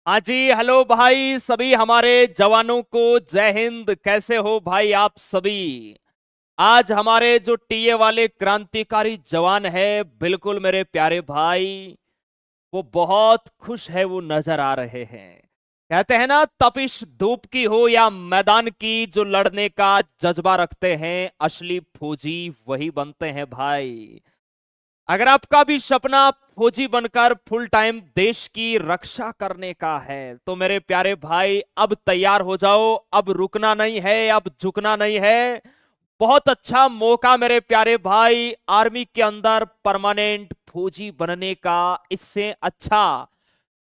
हाँ जी, हेलो भाई सभी हमारे जवानों को जय हिंद। कैसे हो भाई आप सभी? आज हमारे जो टीए वाले क्रांतिकारी जवान है, बिल्कुल मेरे प्यारे भाई, वो बहुत खुश है, वो नजर आ रहे हैं। कहते हैं ना, तपिश धूप की हो या मैदान की, जो लड़ने का जज्बा रखते हैं असली फौजी वही बनते हैं भाई। अगर आपका भी सपना फौजी बनकर फुल टाइम देश की रक्षा करने का है तो मेरे प्यारे भाई अब तैयार हो जाओ। अब रुकना नहीं है, अब झुकना नहीं है। बहुत अच्छा मौका मेरे प्यारे भाई, आर्मी के अंदर परमानेंट फौजी बनने का। इससे अच्छा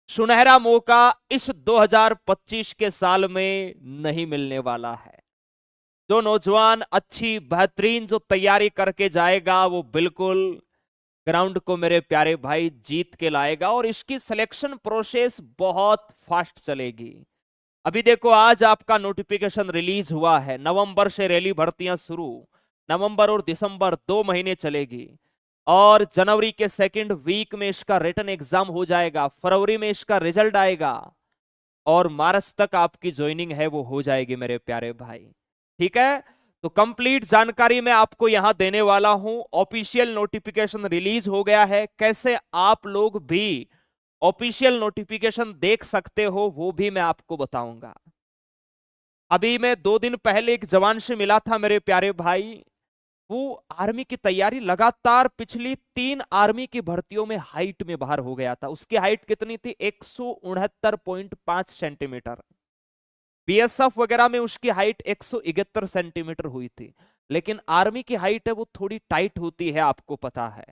सुनहरा मौका इस 2025 के साल में नहीं मिलने वाला है। जो नौजवान अच्छी बेहतरीन जो तैयारी करके जाएगा वो बिल्कुल ग्राउंड को मेरे प्यारे भाई जीत के लाएगा, और इसकी सिलेक्शन प्रोसेस बहुत फास्ट चलेगी। अभी देखो, आज आपका नोटिफिकेशन रिलीज हुआ है। नवंबर से रैली भर्तियां शुरू, नवंबर और दिसंबर 2 महीने चलेगी, और जनवरी के सेकंड वीक में इसका रिटन एग्जाम हो जाएगा, फरवरी में इसका रिजल्ट आएगा, और मार्च तक आपकी ज्वाइनिंग है वो हो जाएगी मेरे प्यारे भाई। ठीक है, तो कंप्लीट जानकारी मैं आपको यहां देने वाला हूं। ऑफिशियल नोटिफिकेशन रिलीज हो गया है, कैसे आप लोग भी ऑफिशियल नोटिफिकेशन देख सकते हो वो भी मैं आपको बताऊंगा। अभी मैं 2 दिन पहले एक जवान से मिला था मेरे प्यारे भाई। वो आर्मी की तैयारी लगातार पिछली 3 आर्मी की भर्तियों में हाइट में बाहर हो गया था। उसकी हाइट कितनी थी? 169.5 सेंटीमीटर। बीएसएफ वगैरह में उसकी हाइट 171 सेंटीमीटर हुई थी। लेकिन आर्मी की हाइट है वो थोड़ी टाइट होती है, आपको पता है।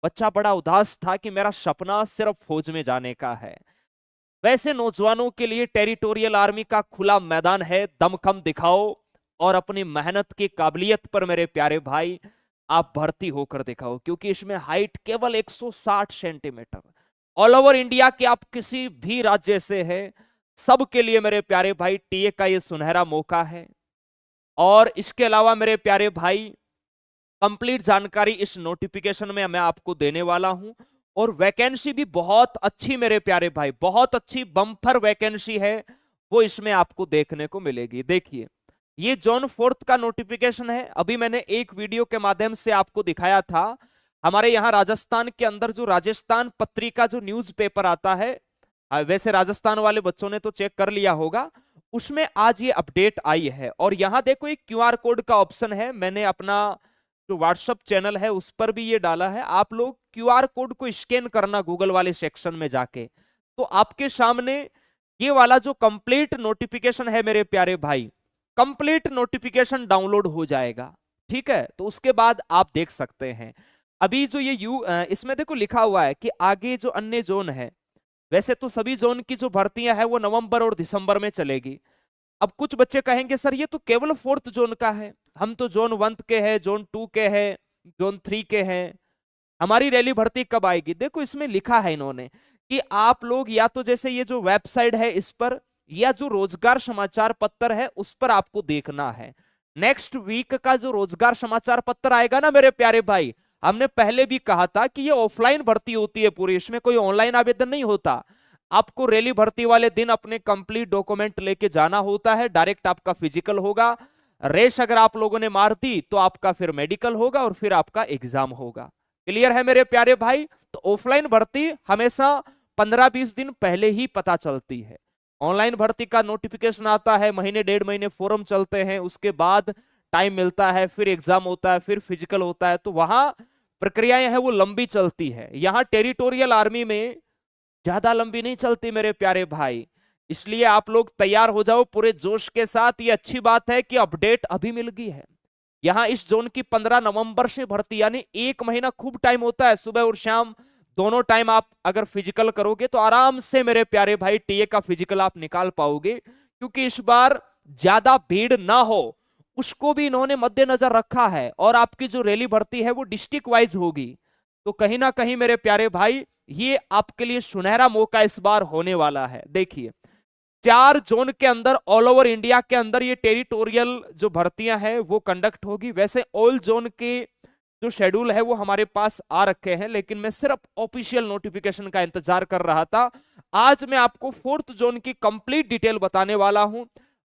बच्चा बड़ा उदास था कि मेरा सपना सिर्फ फौज में जाने का है। वैसे नौजवानों के लिए टेरिटोरियल आर्मी का खुला मैदान है। दमखम दिखाओ और अपनी मेहनत की काबिलियत पर मेरे प्यारे भाई आप भर्ती होकर दिखाओ, क्योंकि इसमें हाइट केवल 160 सेंटीमीटर। ऑल ओवर इंडिया के आप किसी भी राज्य से हैं, सबके लिए मेरे प्यारे भाई टीए का ये सुनहरा मौका है। और इसके अलावा मेरे प्यारे भाई, कंप्लीट जानकारी इस नोटिफिकेशन में मैं आपको देने वाला हूं। और वैकेंसी भी बहुत अच्छी मेरे प्यारे भाई, बहुत अच्छी बम्पर वैकेंसी है वो इसमें आपको देखने को मिलेगी। देखिए, ये जॉन फोर्थ का नोटिफिकेशन है। अभी मैंने एक वीडियो के माध्यम से आपको दिखाया था। हमारे यहाँ राजस्थान के अंदर जो राजस्थान पत्रिका जो न्यूज़पेपर आता है, वैसे राजस्थान वाले बच्चों ने तो चेक कर लिया होगा, उसमें आज ये अपडेट आई है। और यहाँ देखो एक क्यूआर कोड का ऑप्शन है। मैंने अपना जो व्हाट्सएप चैनल है उस पर भी ये डाला है। आप लोग क्यूआर कोड को स्कैन करना गूगल वाले सेक्शन में जाके, तो आपके सामने ये वाला जो कंप्लीट नोटिफिकेशन है मेरे प्यारे भाई, कंप्लीट नोटिफिकेशन डाउनलोड हो जाएगा। ठीक है, तो उसके बाद आप देख सकते हैं। अभी जो ये इसमें देखो लिखा हुआ है कि आगे जो अन्य जोन है, वैसे तो सभी जोन की जो भर्तियां है वो नवंबर और दिसंबर में चलेगी। अब कुछ बच्चे कहेंगे सर ये तो केवल फोर्थ जोन का है, हम तो जोन 1 के हैं, जोन 2 के हैं, जोन 3 के हैं, हमारी रैली भर्ती कब आएगी? देखो इसमें लिखा है इन्होंने कि आप लोग या तो जैसे ये जो वेबसाइट है इस पर, या जो रोजगार समाचार पत्र है उस पर आपको देखना है। नेक्स्ट वीक का जो रोजगार समाचार पत्र आएगा ना मेरे प्यारे भाई, हमने पहले भी कहा था कि ये ऑफलाइन भर्ती होती है पूरी, इसमें कोई ऑनलाइन आवेदन नहीं होता। आपको रैली भर्ती वाले दिन अपने कंप्लीट डॉक्यूमेंट लेके जाना होता है, डायरेक्ट आपका फिजिकल होगा। रेस अगर आप लोगों ने मार दी तो आपका फिर मेडिकल होगा और फिर आपका एग्जाम होगा। क्लियर है मेरे प्यारे भाई? तो ऑफलाइन भर्ती हमेशा 15-20 दिन पहले ही पता चलती है। ऑनलाइन भर्ती का नोटिफिकेशन आता है, महीने 1.5 महीने फोरम चलते हैं, उसके बाद टाइम मिलता है, फिर एग्जाम होता है, फिर फिजिकल होता है, तो वहां प्रक्रियाएं हैं वो लंबी चलती है। यहाँ टेरिटोरियल आर्मी में ज्यादा लंबी नहीं चलती मेरे प्यारे भाई। इसलिए आप लोग तैयार हो जाओ पूरे जोश के साथ। ये अच्छी बात है कि अपडेट अभी मिल गई है। यहाँ इस जोन की 15 नवंबर से भर्ती, यानी 1 महीना खूब टाइम होता है। सुबह और शाम दोनों टाइम आप अगर फिजिकल करोगे तो आराम से मेरे प्यारे भाई टीए का फिजिकल आप निकाल पाओगे, क्योंकि इस बार ज्यादा भीड़ ना हो उसको भी इन्होंने मद्देनजर रखा है। और आपकी जो रैली भर्ती है वो डिस्ट्रिक्ट वाइज होगी, तो कहीं ना कहीं मेरे प्यारे भाई ये आपके लिए सुनहरा मौका इस बार होने वाला है। देखिए, 4 जोन के अंदर ऑल ओवर इंडिया के अंदर ये टेरिटोरियल जो भर्तियां हैं वो कंडक्ट होगी। वैसे ऑल जोन के जो शेड्यूल है वो हमारे पास आ रखे हैं, लेकिन मैं सिर्फ ऑफिशियल नोटिफिकेशन का इंतजार कर रहा था। आज मैं आपको 4th जोन की कंप्लीट डिटेल बताने वाला हूं।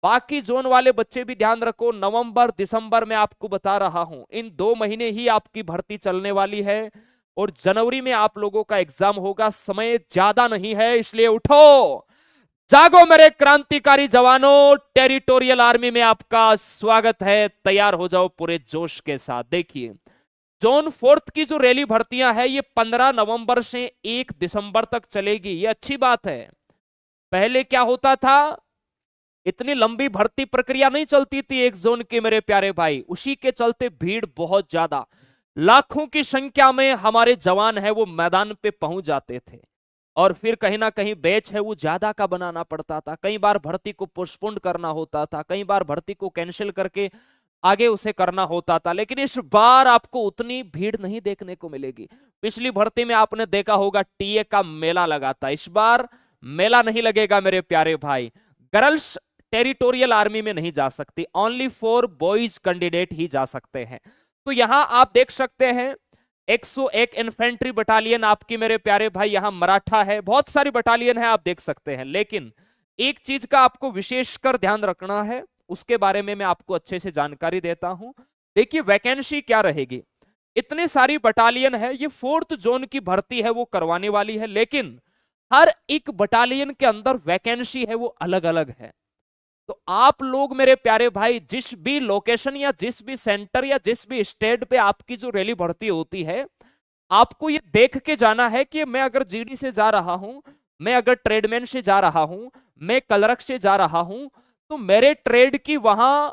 बाकी जोन वाले बच्चे भी ध्यान रखो, नवंबर दिसंबर में आपको बता रहा हूं, इन 2 महीने ही आपकी भर्ती चलने वाली है और जनवरी में आप लोगों का एग्जाम होगा। समय ज्यादा नहीं है, इसलिए उठो, जागो मेरे क्रांतिकारी जवानों। टेरिटोरियल आर्मी में आपका स्वागत है, तैयार हो जाओ पूरे जोश के साथ। देखिए, जोन 4th की जो रैली भर्तियां है ये 15 नवंबर से 1 दिसंबर तक चलेगी। ये अच्छी बात है। पहले क्या होता था, इतनी लंबी भर्ती प्रक्रिया नहीं चलती थी एक जोन की मेरे प्यारे भाई, उसी के चलते भीड़ बहुत ज्यादा, लाखों की संख्या में हमारे जवान है वो मैदान पे पहुंच जाते थे और फिर कहीं ना कहीं बैच है वो ज्यादा का बनाना पड़ता था। कई बार भर्ती को पोस्टपोन करना होता था, कई बार भर्ती को कैंसिल करके आगे उसे करना होता था। लेकिन इस बार आपको उतनी भीड़ नहीं देखने को मिलेगी। पिछली भर्ती में आपने देखा होगा टीए का मेला लगा था, इस बार मेला नहीं लगेगा मेरे प्यारे भाई। गर्ल्स टेरिटोरियल आर्मी में नहीं जा सकती, ओनली फॉर बॉयज कैंडिडेट ही जा सकते हैं। तो यहां आप देख सकते हैं 101 इन्फेंट्री बटालियन आपकी मेरे प्यारे भाई, यहां मराठा है, बहुत सारी बटालियन है आप देख सकते हैं। लेकिन एक चीज का आपको विशेषकर ध्यान रखना है, उसके बारे में मैं आपको अच्छे से जानकारी देता हूं। देखिए वैकेंसी क्या रहेगी, इतनी सारी बटालियन है, ये 4th जोन की भर्ती है वो करवाने वाली है, लेकिन हर एक बटालियन के अंदर वैकेंसी है वो अलग अलग है। तो आप लोग मेरे प्यारे भाई जिस भी लोकेशन या जिस भी सेंटर या जिस भी स्टेट पे आपकी जो रैली भर्ती होती है, आपको ये देख के जाना है कि मैं अगर जीडी से जा रहा हूं, मैं अगर ट्रेडमैन से जा रहा हूं, मैं क्लर्क से जा रहा हूं, तो मेरे ट्रेड की वहां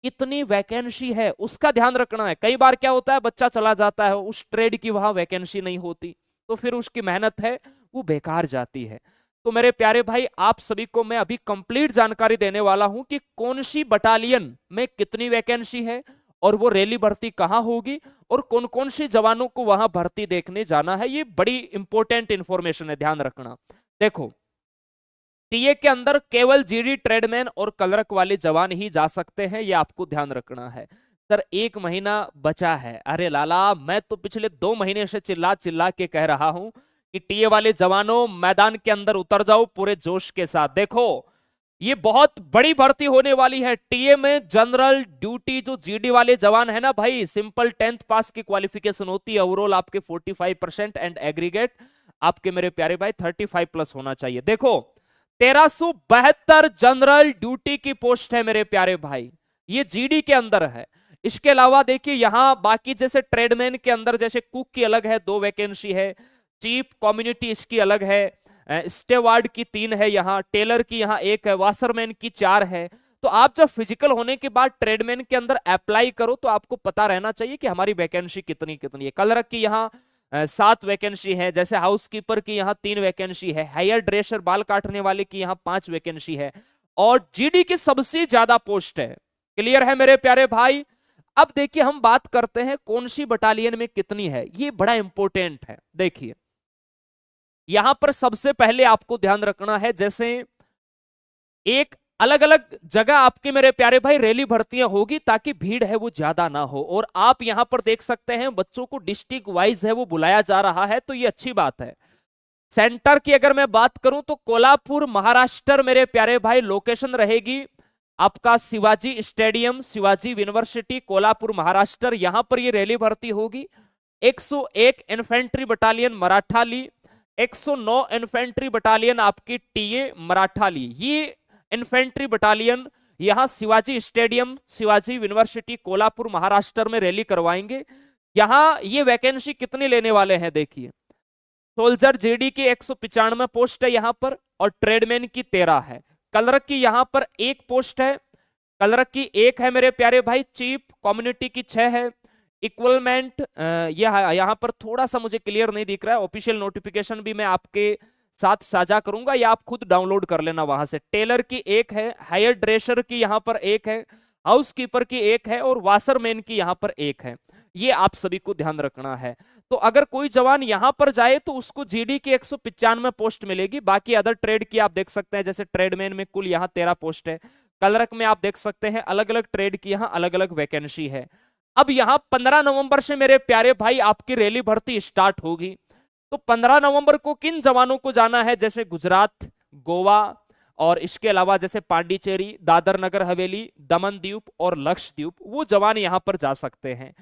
कितनी वैकेंसी है उसका ध्यान रखना है। कई बार क्या होता है, बच्चा चला जाता है, उस ट्रेड की वहां वैकेंसी नहीं होती, तो फिर उसकी मेहनत है वो बेकार जाती है। तो मेरे प्यारे भाई आप सभी को मैं अभी कंप्लीट जानकारी देने वाला हूं कि कौन सी बटालियन में कितनी वैकेंसी है और वो रैली भर्ती कहां होगी और कौन कौन से जवानों को वहां भर्ती देखने जाना है। ये बड़ी इंपॉर्टेंट इंफॉर्मेशन है, ध्यान रखना। देखो, टीए के अंदर केवल जीडी ट्रेडमैन और क्लर्क वाले जवान ही जा सकते हैं, ये आपको ध्यान रखना है। सर 1 महीना बचा है, अरे लाला मैं तो पिछले 2 महीने से चिल्ला चिल्ला के कह रहा हूं कि टीए वाले जवानों मैदान के अंदर उतर जाओ पूरे जोश के साथ। देखो ये बहुत बड़ी भर्ती होने वाली है। टीए में जनरल ड्यूटी जो जीडी वाले जवान है ना भाई, सिंपल 10th पास की क्वालिफिकेशन होती है, ओवरऑल आपके 45% एंड एग्रीगेट आपके मेरे प्यारे भाई 35+ होना चाहिए। देखो 1372 जनरल ड्यूटी की पोस्ट है मेरे प्यारे भाई, ये जीडी के अंदर है। इसके अलावा देखिए यहां बाकी जैसे ट्रेडमैन के अंदर जैसे कुक की अलग है 2 वैकेंसी है, चीफ कम्युनिटी इसकी अलग है, स्टेवार्ड की 3 है, यहाँ टेलर की यहाँ 1 है, वाशरमैन की 4 है। तो आप जब फिजिकल होने के बाद ट्रेडमैन के अंदर अप्लाई करो तो आपको पता रहना चाहिए कि हमारी वैकेंसी कितनी कितनी है। क्लर्क की यहाँ 7 वैकेंसी है, जैसे हाउसकीपर की यहाँ 3 वैकेंसी है, हेयर ड्रेसर बाल काटने वाले की यहाँ 5 वैकेंसी है और जीडी की सबसे ज्यादा पोस्ट है। क्लियर है मेरे प्यारे भाई। अब देखिए हम बात करते हैं कौन सी बटालियन में कितनी है, ये बड़ा इंपॉर्टेंट है। देखिए यहां पर सबसे पहले आपको ध्यान रखना है, जैसे एक अलग अलग जगह आपके मेरे प्यारे भाई रैली भर्तियां होगी ताकि भीड़ है वो ज्यादा ना हो। और आप यहां पर देख सकते हैं बच्चों को डिस्ट्रिक्ट वाइज है वो बुलाया जा रहा है, तो ये अच्छी बात है। सेंटर की अगर मैं बात करूं तो कोल्हापुर महाराष्ट्र मेरे प्यारे भाई लोकेशन रहेगी आपका शिवाजी स्टेडियम, शिवाजी यूनिवर्सिटी कोल्हापुर महाराष्ट्र, यहां पर ये रैली भर्ती होगी। 101 इन्फेंट्री बटालियन मराठा ली, 109 इन्फेंट्री बटालियन आपकी टीए मराठा ली, ये इन्फेंट्री बटालियन यहां शिवाजी स्टेडियम शिवाजी यूनिवर्सिटी कोल्हापुर महाराष्ट्र में रैली करवाएंगे। यहां ये वैकेंसी कितनी लेने वाले हैं देखिए, सोल्जर जेडी की 195 पोस्ट है यहां पर और ट्रेडमैन की 13 है, क्लर्क की यहां पर 1 पोस्ट है, क्लर्क की 1 है मेरे प्यारे भाई, चीफ कम्युनिटी की 6 है, इक्वलमेंट यहां पर थोड़ा सा मुझे क्लियर नहीं दिख रहा है, ऑफिशियल नोटिफिकेशन भी मैं आपके साथ साझा करूंगा या आप खुद डाउनलोड कर लेना वहां से। टेलर की 1 है, हायर ड्रेसर की यहां पर 1 है, हाउसकीपर की 1 है और वाशरमैन की यहां पर 1 है। ये आप सभी को ध्यान रखना है। तो अगर कोई जवान यहां पर जाए तो उसको जीडी की 195 पोस्ट मिलेगी। बाकी अदर ट्रेड की आप देख सकते हैं, जैसे ट्रेडमैन में कुल यहां 13 पोस्ट है, क्लर्क में आप देख सकते हैं अलग अलग ट्रेड की यहां अलग अलग वैकेंसी है। अब यहां 15 नवंबर से मेरे प्यारे भाई आपकी रैली भर्ती स्टार्ट होगी। तो 15 नवंबर को किन जवानों को जाना है, जैसे गुजरात, गोवा और इसके अलावा जैसे पांडिचेरी, दादर नगर हवेली, दमन द्वीप और लक्षद्वीप, वो जवान यहां पर जा सकते हैं।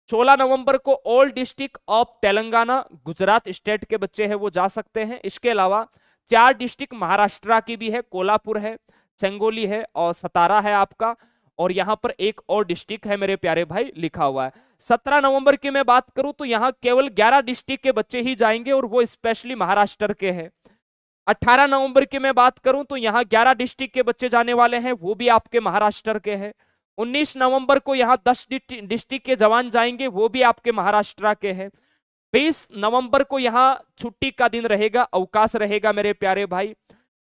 16 नवंबर को all district of Telangana, Gujarat state के बच्चे हैं वो जा सकते हैं। इसके अलावा 4 डिस्ट्रिक्ट महाराष्ट्र की भी है, कोल्हापुर है, सेंगोली है और सतारा है आपका, और यहां पर एक और डिस्ट्रिक्ट है मेरे प्यारे भाई लिखा हुआ है। 17 नवंबर की मैं बात करूं तो यहां केवल 11 डिस्ट्रिक्ट के बच्चे ही जाएंगे और वो स्पेशली महाराष्ट्र के हैं। 18 नवंबर की मैं बात करूं तो यहां 11 डिस्ट्रिक्ट के बच्चे जाने वाले हैं, वो भी आपके महाराष्ट्र के हैं। 19 नवंबर को यहां 10 डिस्ट्रिक्ट के जवान जाएंगे, वो भी आपके महाराष्ट्र के हैं। 20 नवंबर को यहां छुट्टी का दिन रहेगा, अवकाश रहेगा मेरे प्यारे भाई।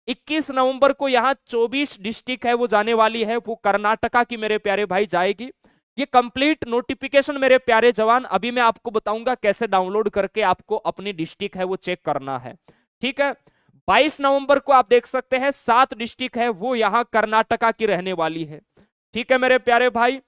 21 नवंबर को यहां 24 डिस्ट्रिक्ट है वो जाने वाली है, वो कर्नाटका की मेरे प्यारे भाई जाएगी। ये कंप्लीट नोटिफिकेशन मेरे प्यारे जवान अभी मैं आपको बताऊंगा कैसे डाउनलोड करके आपको अपनी डिस्ट्रिक्ट है वो चेक करना है, ठीक है। 22 नवंबर को आप देख सकते हैं 7 डिस्ट्रिक्ट है वो यहां कर्नाटका की रहने वाली है, ठीक है मेरे प्यारे भाई।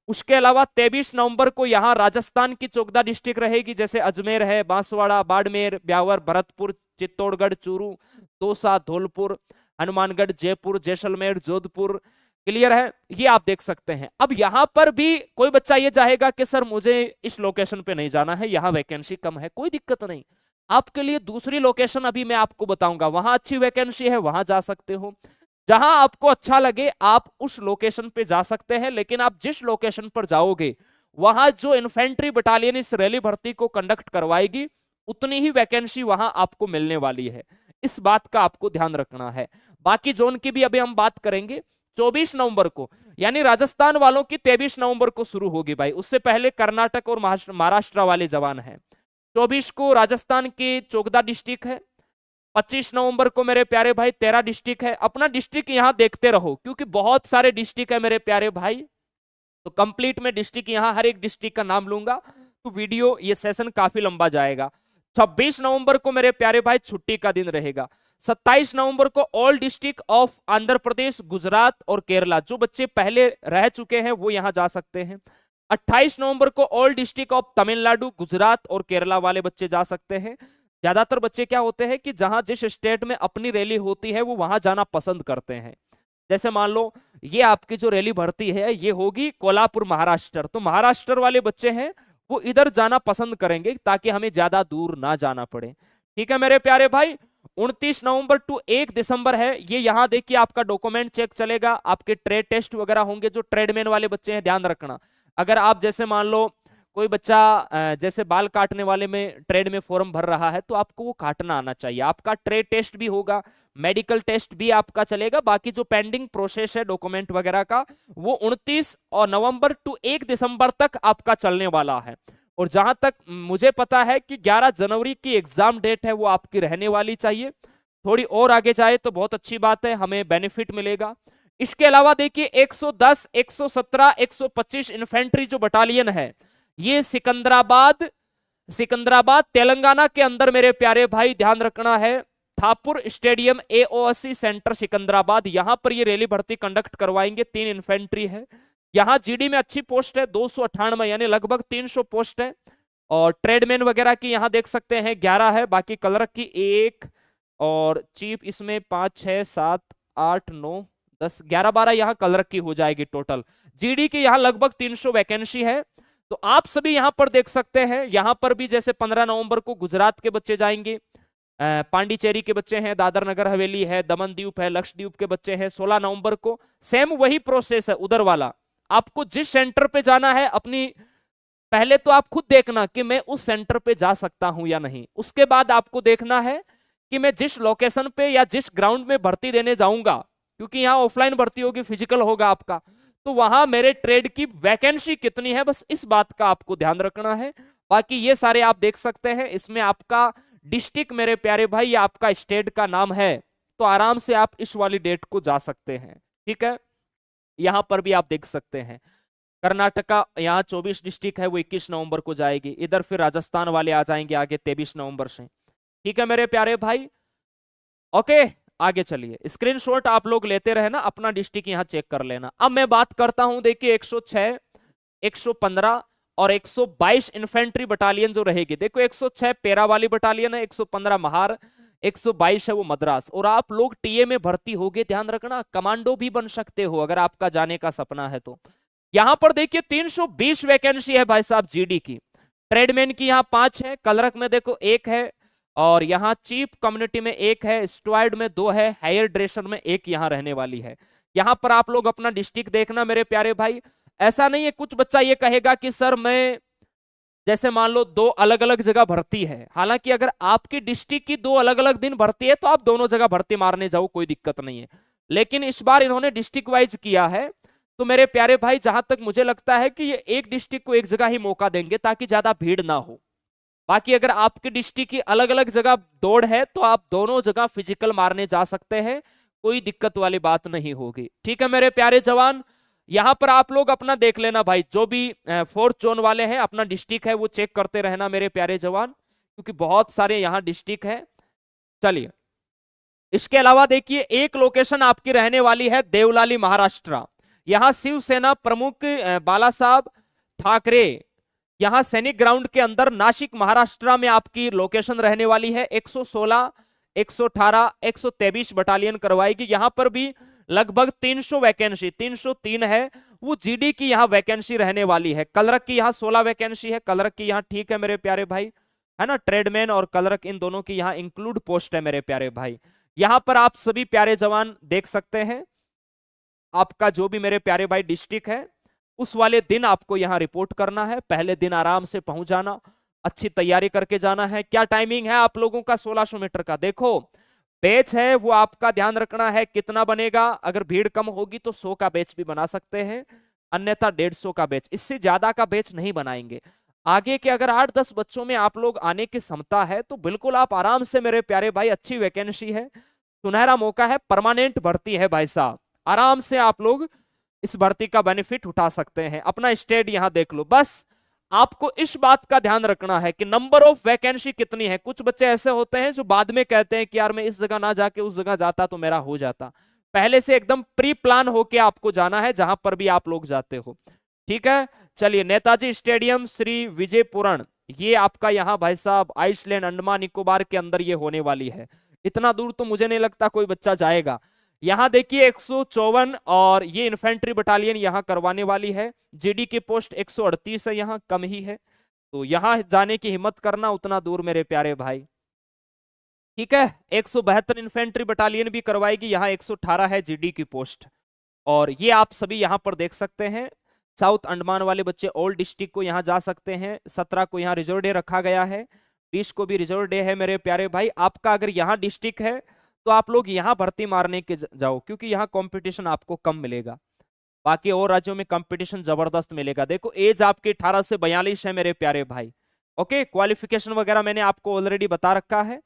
उसके अलावा 23 नवंबर को यहां राजस्थान की 14 डिस्ट्रिक्ट रहेगी, जैसे अजमेर है, बांसवाड़ा, बाड़मेर, ब्यावर, भरतपुर, चित्तौड़गढ़, चूरू, दौसा, धौलपुर, हनुमानगढ़, जयपुर, जैसलमेर, जोधपुर। क्लियर है, ये आप देख सकते हैं। अब यहां पर भी कोई बच्चा ये चाहेगा कि सर मुझे इस लोकेशन पे नहीं जाना है, यहां वैकेंसी कम है, कोई दिक्कत नहीं, आपके लिए दूसरी लोकेशन अभी मैं आपको बताऊंगा, वहां अच्छी वैकेंसी है, वहां जा सकते हो। जहां आपको अच्छा लगे आप उस लोकेशन पे जा सकते हैं, लेकिन आप जिस लोकेशन पर जाओगे वहां जो इन्फेंट्री बटालियन इस रैली भर्ती को कंडक्ट करवाएगी उतनी ही वैकेंसी वहां आपको मिलने वाली है, इस बात का आपको ध्यान रखना है। बाकी जोन की भी अभी हम बात करेंगे। 24 नवंबर को यानी राजस्थान वालों की 23 नवंबर को शुरू होगी भाई, उससे पहले कर्नाटक और महाराष्ट्र वाले जवान हैं। 24 को राजस्थान के 14 डिस्ट्रिक्ट है। 25 नवंबर को मेरे प्यारे भाई 13 डिस्ट्रिक्ट है। अपना डिस्ट्रिक्ट यहां देखते रहो क्योंकि बहुत सारे डिस्ट्रिक्ट है मेरे प्यारे भाई, तो कंप्लीट में डिस्ट्रिक्ट यहां हर एक डिस्ट्रिक्ट का नाम लूंगा तो वीडियो ये सेशन काफी लंबा जाएगा। 26 नवंबर को मेरे प्यारे भाई छुट्टी का दिन रहेगा। 27 नवंबर को all district of Andhra Pradesh, Gujarat और केरला, जो बच्चे पहले रह चुके हैं वो यहां जा सकते हैं। 28 नवंबर को all district of Tamil Nadu, Gujarat और केरला वाले बच्चे जा सकते हैं। ज्यादातर बच्चे क्या होते हैं कि जहां जिस स्टेट में अपनी रैली होती है वो वहां जाना पसंद करते हैं। जैसे मान लो ये आपकी जो रैली भर्ती है ये होगी कोल्हापुर महाराष्ट्र, तो महाराष्ट्र वाले बच्चे हैं वो इधर जाना पसंद करेंगे ताकि हमें ज्यादा दूर ना जाना पड़े, ठीक है मेरे प्यारे भाई। 29 नवंबर टू 1 दिसंबर है, ये यहां देखिए आपका डॉक्यूमेंट चेक चलेगा, आपके ट्रेड टेस्ट वगैरह होंगे। जो ट्रेडमैन वाले बच्चे हैं ध्यान रखना, अगर आप जैसे मान लो कोई बच्चा जैसे बाल काटने वाले में ट्रेड में फॉर्म भर रहा है तो आपको वो काटना आना चाहिए। आपका ट्रेड टेस्ट भी होगा, मेडिकल टेस्ट भी आपका चलेगा, बाकी जो पेंडिंग प्रोसेस है डॉक्यूमेंट वगैरह का वो 29 और नवंबर टू 1 दिसंबर तक आपका चलने वाला है। और जहां तक मुझे पता है कि 11 जनवरी की एग्जाम डेट है वो आपकी रहने वाली चाहिए, थोड़ी और आगे जाए तो बहुत अच्छी बात है, हमें बेनिफिट मिलेगा। इसके अलावा देखिए 110, 117, 125 इन्फेंट्री जो बटालियन है ये सिकंदराबाद तेलंगाना के अंदर मेरे प्यारे भाई ध्यान रखना है, थापुर स्टेडियम एओएससी सेंटर सिकंदराबाद, यहां पर ये रैली भर्ती कंडक्ट करवाएंगे। 3 इन्फेंट्री है, यहां जीडी में अच्छी पोस्ट है 298 यानी लगभग 300 पोस्ट है। और ट्रेडमैन वगैरह की यहां देख सकते हैं 11 है, बाकी कलर की 1 और चीफ इसमें 5, 6, 7, 8, 9, 10, 11, 12 यहां कलर की हो जाएगी टोटल। जीडी की यहां लगभग 300 वैकेंसी है, तो आप सभी यहां पर देख सकते हैं। यहां पर भी जैसे 15 नवंबर को गुजरात के बच्चे जाएंगे, पांडिचेरी के बच्चे हैं, दादर नगर हवेली है, दमन द्वीप है, लक्षद्वीप के बच्चे हैं। 16 नवंबर को सेम वही प्रोसेस है उधर वाला, आपको जिस सेंटर पे जाना है अपनी पहले तो आप खुद देखना कि मैं उस सेंटर पे जा सकता हूं या नहीं, उसके बाद आपको देखना है कि मैं जिस लोकेशन पे या जिस ग्राउंड में भर्ती देने जाऊंगा, क्योंकि यहां ऑफलाइन भर्ती होगी, फिजिकल होगा आपका, तो वहां मेरे ट्रेड की वैकेंसी कितनी है, बस इस बात का आपको ध्यान रखना है। बाकी ये सारे आप देख सकते हैं, इसमें आपका डिस्ट्रिक्ट मेरे प्यारे भाई या आपका स्टेट का नाम है, तो आराम से आप इस वाली डेट को जा सकते हैं, ठीक है। यहां पर भी आप देख सकते हैं कर्नाटका, यहाँ 24 डिस्ट्रिक्ट है वो 21 नवंबर को जाएगी। इधर फिर राजस्थान वाले आ जाएंगे आगे 23 नवंबर से, ठीक है मेरे प्यारे भाई। ओके आगे चलिए, स्क्रीनशॉट आप लोग लेते रहे ना, अपना डिस्ट्रिक्ट यहाँ चेक कर लेना। अब मैं बात करता हूं, देखिए 106, 115 और 122 इन्फेंट्री बटालियन जो रहेगी। देखो 106 पेरा वाली बटालियन है, 115 महार, 122 है वो मद्रास। और आप लोग टीए में भर्ती होगे, ध्यान रखना कमांडो भी बन सकते हो अगर आपका जाने का सपना है तो। यहां पर देखिए 320 वैकेंसी है भाई साहब जीडी की। ट्रेडमैन की यहाँ 5 है, कलरक में देखो 1 है, और यहाँ चीफ कम्युनिटी में 1 है, स्टुअर्ड में 2 है, हायर ड्रेसर में 1 यहाँ रहने वाली है। यहाँ पर आप लोग अपना डिस्ट्रिक्ट देखना मेरे प्यारे भाई। ऐसा नहीं है कुछ बच्चा ये कहेगा कि सर मैं, जैसे मान लो 2 अलग अलग जगह भर्ती है, हालांकि अगर आपकी डिस्ट्रिक्ट की 2 अलग अलग दिन भर्ती है तो आप दोनों जगह भर्ती मारने जाओ, कोई दिक्कत नहीं है। लेकिन इस बार इन्होंने डिस्ट्रिक्ट वाइज किया है, तो मेरे प्यारे भाई जहां तक मुझे लगता है कि ये एक डिस्ट्रिक्ट को एक जगह ही मौका देंगे ताकि ज्यादा भीड़ ना हो। बाकी अगर आपकी डिस्ट्रिक्ट की अलग अलग जगह दौड़ है तो आप दोनों जगह फिजिकल मारने जा सकते हैं, कोई दिक्कत वाली बात नहीं होगी। ठीक है मेरे प्यारे जवान, यहां पर आप लोग अपना देख लेना भाई, जो भी 4th जोन वाले हैं अपना डिस्ट्रिक्ट है वो चेक करते रहना मेरे प्यारे जवान, क्योंकि बहुत सारे यहाँ डिस्ट्रिक्ट है। चलिए इसके अलावा देखिए एक लोकेशन आपकी रहने वाली है देवलाली महाराष्ट्र। यहाँ शिवसेना प्रमुख बाला साहब ठाकरे यहाँ सैनिक ग्राउंड के अंदर नासिक महाराष्ट्र में आपकी लोकेशन रहने वाली है। 116, 118, 123 बटालियन करवाएगी। यहाँ पर भी लगभग 300 वैकेंसी, 303 है वो जीडी की यहाँ वैकेंसी रहने वाली है। कलरक की यहाँ 16 वैकेंसी है, कलरक की यहाँ ठीक है मेरे प्यारे भाई, है ना। ट्रेडमैन और कलरक इन दोनों की यहाँ इंक्लूड पोस्ट है मेरे प्यारे भाई। यहाँ पर आप सभी प्यारे जवान देख सकते हैं, आपका जो भी मेरे प्यारे भाई डिस्ट्रिक्ट है उस वाले दिन आपको यहाँ रिपोर्ट करना है। पहले दिन आराम से पहुंच जाना, अच्छी तैयारी करके जाना है। क्या टाइमिंग है आप लोगों का 1600 मीटर का, देखो बैच है वो आपका ध्यान रखना है कितना बनेगा। अगर भीड़ कम होगी तो 100 का बैच भी बना सकते हैं, अन्यथा 150 का बैच, इससे ज्यादा का बैच नहीं बनाएंगे। आगे के अगर 8-10 बच्चों में आप लोग आने की क्षमता है तो बिल्कुल आप आराम से मेरे प्यारे भाई, अच्छी वैकेंसी है, सुनहरा मौका है, परमानेंट भर्ती है भाई साहब, आराम से आप लोग इस भर्ती का बेनिफिट उठा सकते हैं। अपना स्टेट यहां देख लो, बस आपको इस बात का ध्यान रखना है कि नंबर ऑफ वैकेंसी कितनी है। कुछ बच्चे ऐसे होते हैं जो बाद में कहते हैं कि यार मैं इस जगह ना जाके उस जगह जाता तो मेरा हो जाता। पहले से एकदम प्री प्लान होके आपको जाना है जहां पर भी आप लोग जाते हो, ठीक है। चलिए नेताजी स्टेडियम श्री विजयपुरम, ये आपका यहाँ भाई साहब आइसलैंड अंडमान निकोबार के अंदर ये होने वाली है। इतना दूर तो मुझे नहीं लगता कोई बच्चा जाएगा। यहाँ देखिए 154 और ये इन्फेंट्री बटालियन यहाँ करवाने वाली है। जीडी की पोस्ट 138 है, यहाँ कम ही है, तो यहाँ जाने की हिम्मत करना उतना दूर मेरे प्यारे भाई, ठीक है। 172 इन्फेंट्री बटालियन भी करवाएगी, यहाँ 118 है जीडी की पोस्ट। और ये आप सभी यहाँ पर देख सकते हैं, साउथ अंडमान वाले बच्चे ऑल डिस्ट्रिक्ट को यहाँ जा सकते हैं। 17 को यहाँ रिजर्व डे रखा गया है, 20 को भी रिजर्व डे है मेरे प्यारे भाई। आपका अगर यहाँ डिस्ट्रिक्ट है तो आप लोग यहाँ भर्ती मारने के जाओ, क्योंकि यहाँ कंपटीशन आपको कम मिलेगा, बाकी और राज्यों में कंपटीशन जबरदस्त मिलेगा। देखो एज आपकी 18 से 42 है मेरे प्यारे भाई, ओके। क्वालिफिकेशन वगैरह मैंने आपको ऑलरेडी बता रखा है।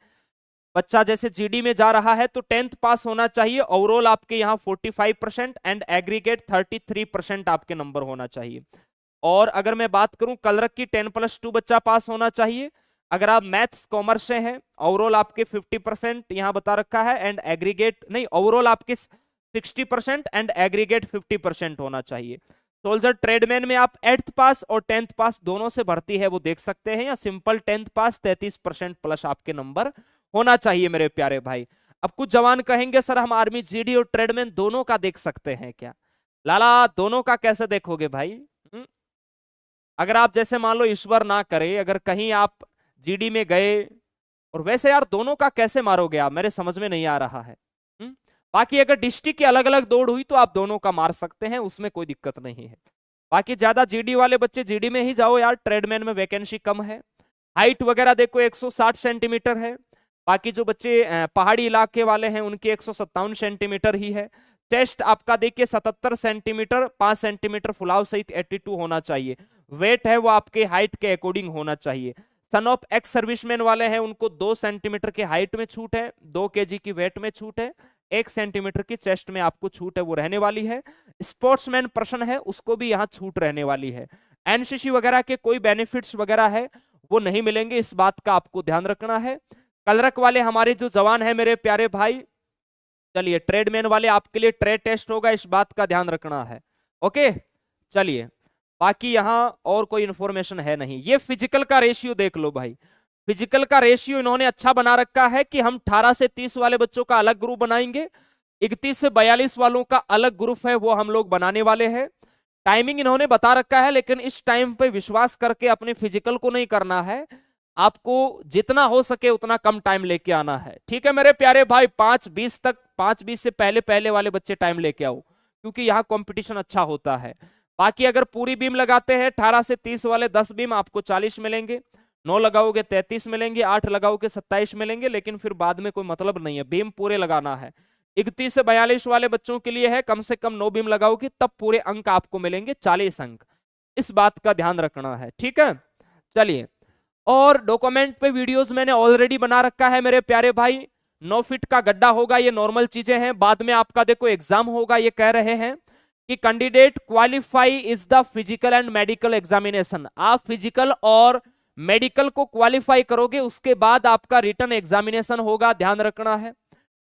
बच्चा जैसे जीडी में जा रहा है तो 10th पास होना चाहिए, ओवरऑल आपके यहाँ 45% एंड एग्रीगेट 33% आपके नंबर होना चाहिए। और अगर मैं बात करूं कलरक की 10+2 बच्चा पास होना चाहिए। अगर आप मैथ्स कॉमर्स से हैं ओवरऑल आपके 50% यहां बता रखा है, एंड एग्रीगेट नहीं, ओवरऑल आपके 60% एंड एग्रीगेट 50% होना चाहिए। सोल्जर ट्रेडमैन में आप 8th पास और 10th पास दोनों से भर्ती है वो देख सकते हैं, या सिंपल 10th पास 33% प्लस आपके नंबर होना चाहिए मेरे प्यारे भाई। अब कुछ जवान कहेंगे सर हम आर्मी जीडी और ट्रेडमैन दोनों का देख सकते हैं क्या? लाला दोनों का कैसे देखोगे भाई? अगर आप जैसे मान लो ईश्वर ना करे अगर कहीं आप जीडी में गए, और वैसे यार दोनों का कैसे मारोगे आप, मेरे समझ में नहीं आ रहा है। बाकी अगर डिस्ट्रिक्ट की अलग अलग दौड़ हुई तो आप दोनों का मार सकते हैं, उसमें कोई दिक्कत नहीं है। बाकी ज्यादा जीडी वाले बच्चे जीडी में ही जाओ यार, ट्रेडमैन में वैकेंसी कम है। हाइट वगैरह देखो 160 सेंटीमीटर है। बाकी जो बच्चे पहाड़ी इलाके वाले हैं उनकी 157 सेंटीमीटर ही है। चेस्ट आपका देखिए 77 सेंटीमीटर, 5 सेंटीमीटर फुलाव सहित 82 होना चाहिए। वेट है वो आपके हाइट के अकॉर्डिंग होना चाहिए। सन ऑफ एक्स सर्विसमैन वाले हैं उनको 2 सेंटीमीटर की हाइट में छूट है, 2 केजी की वेट में छूट है, 1 सेंटीमीटर की चेस्ट में आपको छूट है वो रहने वाली है। स्पोर्ट्समैन पर्सन है उसको भी यहाँ छूट रहने वाली है। एनसीसी वगैरह के कोई बेनिफिट्स वगैरह है वो नहीं मिलेंगे, इस बात का आपको ध्यान रखना है। कलरक वाले हमारे जो जवान है मेरे प्यारे भाई, चलिए ट्रेडमैन वाले आपके लिए ट्रेड टेस्ट होगा, इस बात का ध्यान रखना है, ओके। चलिए बाकी यहाँ और कोई इंफॉर्मेशन है नहीं। ये फिजिकल का रेशियो देख लो भाई, फिजिकल का रेशियो इन्होंने अच्छा बना रखा है कि हम 18 से 30 वाले बच्चों का अलग ग्रुप बनाएंगे, 31 से 42 वालों का अलग ग्रुप है वो हम लोग बनाने वाले हैं। टाइमिंग इन्होंने बता रखा है, लेकिन इस टाइम पे विश्वास करके अपने फिजिकल को नहीं करना है, आपको जितना हो सके उतना कम टाइम लेके आना है। ठीक है मेरे प्यारे भाई, 5:20 तक, 5:20 से पहले पहले वाले बच्चे टाइम लेके आओ, क्योंकि यहाँ कंपटीशन अच्छा होता है। बाकी अगर पूरी बीम लगाते हैं 18 से 30 वाले 10 बीम आपको 40 मिलेंगे, 9 लगाओगे 33 मिलेंगे, 8 लगाओगे 27 मिलेंगे, लेकिन फिर बाद में कोई मतलब नहीं है, बीम पूरे लगाना है। 31 से 42 वाले बच्चों के लिए है कम से कम 9 बीम लगाओगे तब पूरे अंक आपको मिलेंगे, 40 अंक, इस बात का ध्यान रखना है। ठीक है चलिए, और डॉक्यूमेंट पे वीडियोस मैंने ऑलरेडी बना रखा है मेरे प्यारे भाई। 9 फीट का गड्ढा होगा, ये नॉर्मल चीजें हैं। बाद में आपका देखो एग्जाम होगा, ये कह रहे हैं कि candidate qualify is the physical and medical examination. आप फिजिकल और मेडिकल को क्वालिफाई करोगे, उसके बाद आपका रिटन एग्जामिनेशन होगा, ध्यान रखना है।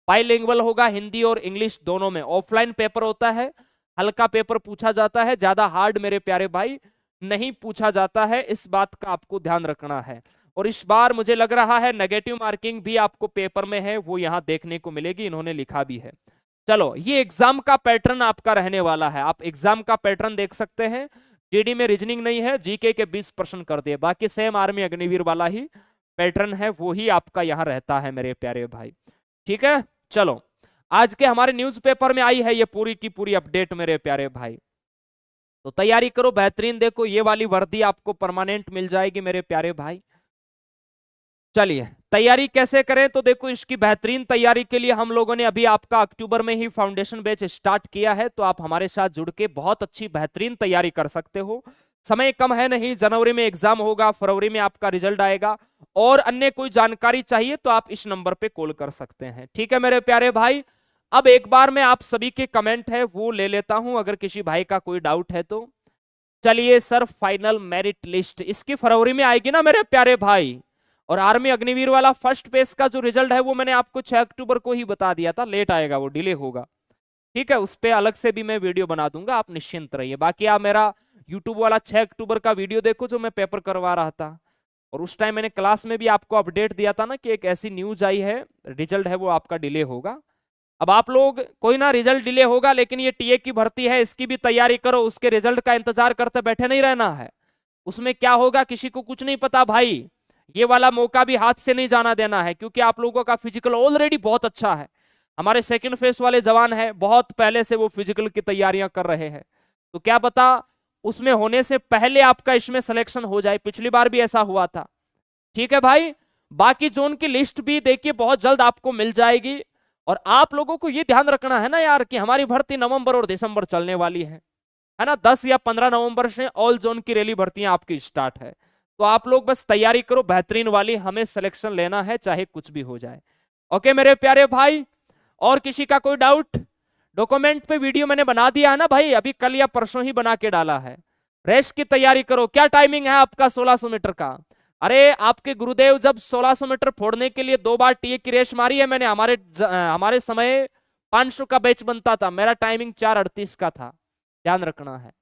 बाइलिंगुअल होगा, हिंदी और इंग्लिश दोनों में। ऑफलाइन पेपर होता है, हल्का पेपर पूछा जाता है, ज्यादा हार्ड मेरे प्यारे भाई नहीं पूछा जाता है, इस बात का आपको ध्यान रखना है। और इस बार मुझे लग रहा है नेगेटिव मार्किंग भी आपको पेपर में है, वो यहां देखने को मिलेगी, इन्होंने लिखा भी है। चलो, ये एग्जाम का पैटर्न आपका रहने वाला है, आप एग्जाम का पैटर्न देख सकते हैं। जीडी में रीजनिंग नहीं है, जीके के 20% कर दिए, बाकी सेम आर्मी अग्निवीर वाला ही पैटर्न है, वो ही आपका यहाँ रहता है मेरे प्यारे भाई। ठीक है चलो, आज के हमारे न्यूज़पेपर में आई है ये पूरी की पूरी अपडेट मेरे प्यारे भाई, तो तैयारी करो बेहतरीन। देखो ये वाली वर्दी आपको परमानेंट मिल जाएगी मेरे प्यारे भाई। चलिए तैयारी कैसे करें, तो देखो इसकी बेहतरीन तैयारी के लिए हम लोगों ने अभी आपका अक्टूबर में ही फाउंडेशन बैच स्टार्ट किया है, तो आप हमारे साथ जुड़ के बहुत अच्छी बेहतरीन तैयारी कर सकते हो। समय कम है नहीं, जनवरी में एग्जाम होगा, फरवरी में आपका रिजल्ट आएगा, और अन्य कोई जानकारी चाहिए तो आप इस नंबर पे कॉल कर सकते हैं। ठीक है मेरे प्यारे भाई, अब एक बार मैं आप सभी के कमेंट है वो ले लेता हूं, अगर किसी भाई का कोई डाउट है तो। चलिए सर, फाइनल मेरिट लिस्ट इसकी फरवरी में आएगी ना मेरे प्यारे भाई, और आर्मी अग्निवीर वाला फर्स्ट पेज का जो रिजल्ट है वो मैंने आपको 6 अक्टूबर को ही बता दिया था, लेट आएगा, वो डिले होगा। ठीक है, उस पर अलग से भी मैं वीडियो बना दूंगा, आप निश्चिंत रहिए। बाकी आप मेरा यूट्यूब वाला 6 अक्टूबर का वीडियो देखो जो मैं पेपर करवा रहा था, और उस टाइम मैंने क्लास में भी आपको अपडेट दिया था ना कि एक ऐसी न्यूज आई है, रिजल्ट है वो आपका डिले होगा। अब आप लोग कोई ना, रिजल्ट डिले होगा, लेकिन ये टीए की भर्ती है, इसकी भी तैयारी करो, उसके रिजल्ट का इंतजार करते बैठे नहीं रहना है। उसमें क्या होगा किसी को कुछ नहीं पता भाई, ये वाला मौका भी हाथ से नहीं जाना देना है, क्योंकि आप लोगों का फिजिकल ऑलरेडी बहुत अच्छा है। हमारे सेकंड फेज वाले जवान है, बहुत पहले से वो फिजिकल की तैयारियां कर रहे हैं, तो क्या पता उसमें होने से पहले आपका इसमें सिलेक्शन हो जाए, पिछली बार भी ऐसा हुआ था। ठीक है भाई, बाकी जोन की लिस्ट भी देखिए बहुत जल्द आपको मिल जाएगी, और आप लोगों को ये ध्यान रखना है ना यार कि हमारी भर्ती नवंबर और दिसंबर चलने वाली है ना, 10 या 15 नवंबर से ऑल जोन की रैली भर्तियां आपकी स्टार्ट है, तो आप लोग बस तैयारी करो बेहतरीन वाली, हमें सिलेक्शन लेना है चाहे कुछ भी हो जाए। ओके मेरे प्यारे भाई, और किसी का कोई डाउट? डॉक्यूमेंट पे वीडियो मैंने बना दिया है ना भाई, अभी कल या परसों ही बना के डाला है। रेस्ट की तैयारी करो। क्या टाइमिंग है आपका 1600 मीटर का? अरे आपके गुरुदेव जब 1600 मीटर फोड़ने के लिए 2 बार टीए की रेस मारी है मैंने, हमारे समय 500 का बैच बनता था, मेरा टाइमिंग 4:38 का था, ध्यान रखना है।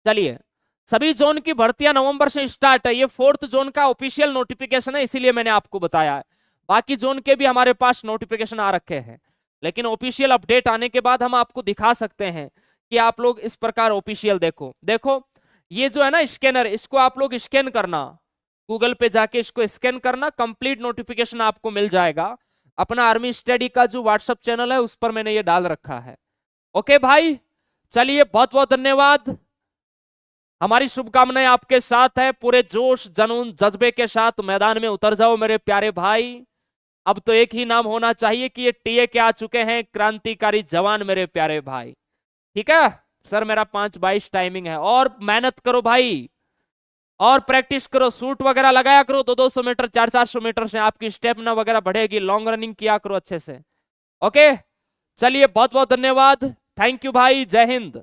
चलिए, सभी जोन की भर्तियां नवंबर से स्टार्ट है, ये 4th जोन का ऑफिशियल नोटिफिकेशन है, इसीलिए मैंने आपको बताया है। बाकी जोन के भी हमारे पास नोटिफिकेशन आ रखे हैं, लेकिन ऑफिशियल अपडेट आने के बाद हम आपको दिखा सकते हैं कि आप लोग इस प्रकार ऑफिशियल देखो। देखो ये जो है ना स्कैनर, इसको आप लोग स्कैन करना, गूगल पे जाके इसको स्कैन करना, कंप्लीट नोटिफिकेशन आपको मिल जाएगा। अपना आर्मी स्टडी का जो व्हाट्सएप चैनल है उस पर मैंने ये डाल रखा है। ओके भाई, चलिए बहुत बहुत धन्यवाद, हमारी शुभकामनाएं आपके साथ है। पूरे जोश जुनून जज्बे के साथ मैदान में उतर जाओ मेरे प्यारे भाई। अब तो एक ही नाम होना चाहिए कि ये टीए के आ चुके हैं क्रांतिकारी जवान मेरे प्यारे भाई। ठीक है सर, मेरा 5:22 टाइमिंग है, और मेहनत करो भाई, और प्रैक्टिस करो, सूट वगैरह लगाया करो, 200-200 मीटर 400-400 मीटर से आपकी स्टेमिना वगैरह बढ़ेगी, लॉन्ग रनिंग किया करो अच्छे से। ओके चलिए, बहुत बहुत धन्यवाद, थैंक यू भाई, जय हिंद।